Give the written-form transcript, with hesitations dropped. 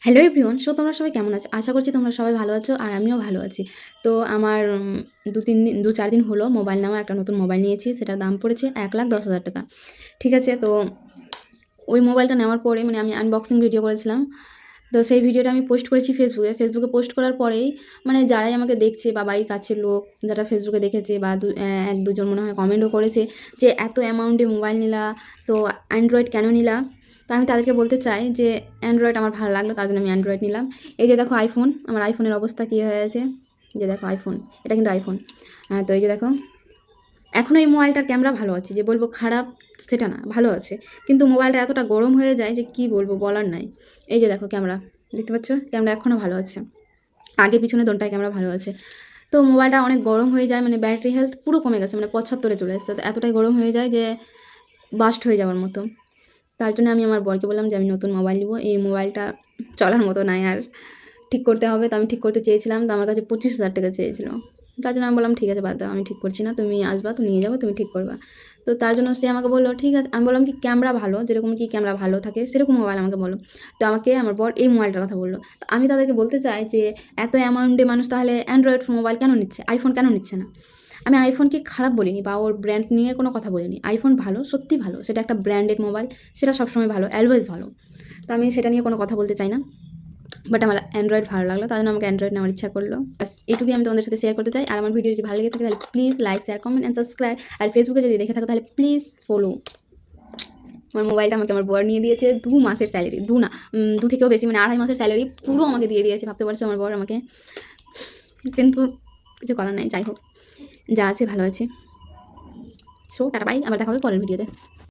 Hello everyone. তোমরা সবাই কেমন আছো? আশা করছি তোমরা সবাই ভালো আছো আর আমিও ভালো আছি। তো আমার ২-৩ দিন ২-৪ দিন হলো মোবাইল নেওয়া, একটা নতুন মোবাইল নিয়েছি। সেটার দাম পড়েছে ১,১০,০০০ টাকা। ঠিক আছে? তো ওই মোবাইলটা নেওয়ার পরে মানে আমি আনবক্সিং ভিডিও করেছিলাম। তো সেই ভিডিওটা আমি পোস্ট করেছি ফেসবুকে। ফেসবুকে পোস্ট করার পরেই মানে যারাই আমাকে দেখছে বা বাড়ির কাছের লোক যারা ফেসবুকে দেখেছে বা ১-২ জন মনে হয় কমেন্টও করেছে যে, "এত অ্যামাউন্টে মোবাইল নিলা, তো অ্যান্ড্রয়েড কেন নিলা?" তো আমি তাদেরকে বলতে চাই যে অ্যান্ড্রয়েড আমার ভালো লাগলো, তার জন্য আমি অ্যান্ড্রয়েড নিলাম। এই যে দেখো আইফোন, আমার আইফোনের অবস্থা কী হয়ে আছে। যে দেখো আইফোন, এটা কিন্তু আইফোন। তো এই যে দেখো, এখনও এই মোবাইলটার ক্যামেরা ভালো আছে, যে বলবো খারাপ সেটা না, ভালো আছে। কিন্তু মোবাইলটা এতটা গরম হয়ে যায় যে কী বলবো, বলার নাই। এই যে দেখো ক্যামেরা, দেখতে পাচ্ছ? ক্যামেরা এখনও ভালো আছে। আগে পিছনে দোনটাই ক্যামেরা ভালো আছে। তো মোবাইলটা অনেক গরম হয়ে যায়, মানে ব্যাটারি হেলথ পুরো কমে গেছে, মানে ৭৫ চলে এসেছে। তো এতটাই গরম হয়ে যায় যে বাস্ট হয়ে যাওয়ার মতো। তার জন্য আমি আমার বরকে বললাম যে আমি নতুন মোবাইল নিবো। এই মোবাইলটা চলার মতো নাই আর, ঠিক করতে হবে। তো আমি ঠিক করতে চেয়েছিলাম, তো আমার কাছে ২৫,০০০ টাকা চেয়েছিল। তার জন্য আমি বললাম, ঠিক আছে বাদ দাও, আমি ঠিক করছি না, তুমি আসবা, তো নিয়ে যাবো, তুমি ঠিক করবা। তো তার জন্য সে আমাকে বললো ঠিক আছে। আমি বললাম কি ক্যামেরা ভালো, যেরকম কি ক্যামেরা ভালো থাকে সেরকম মোবাইল আমাকে বলো। তো আমাকে আমার বর এই মোবাইলটার কথা বললো। তো আমি তাদেরকে বলতে চাই যে এত অ্যামাউন্টে মানুষ তাহলে অ্যান্ড্রয়েড মোবাইল কেন নিচ্ছে, আইফোন কেন নিচ্ছে না? আমি আইফোনকে খারাপ বলিনি বা ওর ব্র্যান্ড নিয়ে কোনো কথা বলিনি। আইফোন ভালো, সত্যিই ভালো। সেটা একটা ব্র্যান্ডেড মোবাইল, সেটা সবসময় ভালো, অলওয়েজ ভালো। তো আমি সেটা নিয়ে কোনো কথা বলতে চাই না। বাট আমার অ্যান্ড্রয়েড ভালো লাগলো, তার জন্য আমাকে অ্যান্ড্রয়েড নেওয়ার ইচ্ছা করলো। ব্যাস এইটুকুই আমি তোমাদের সাথে শেয়ার করতে চাই। আর আমার ভিডিও যদি ভালো লেগে থাকে তাহলে please like, share, comment and subscribe. আর ফেসবুকে যদি দেখে থাকো তাহলে প্লিজ ফলো। আমার মোবাইলটা আমাকে আমার বর নিয়ে দিয়েছে ২ মাসের স্যালারি, ২ না ২ থেকেও বেশি, মানে ২.৫ মাসের স্যালারি পুরো আমাকে দিয়ে দিয়েছে। ভাবতে পারছো আমার বর আমাকে, কিন্তু কিছু করার নাই। যাই হোক, যা আছে ভালো আছে। টাটা বাই, আবার দেখা হবে পরের ভিডিওতে।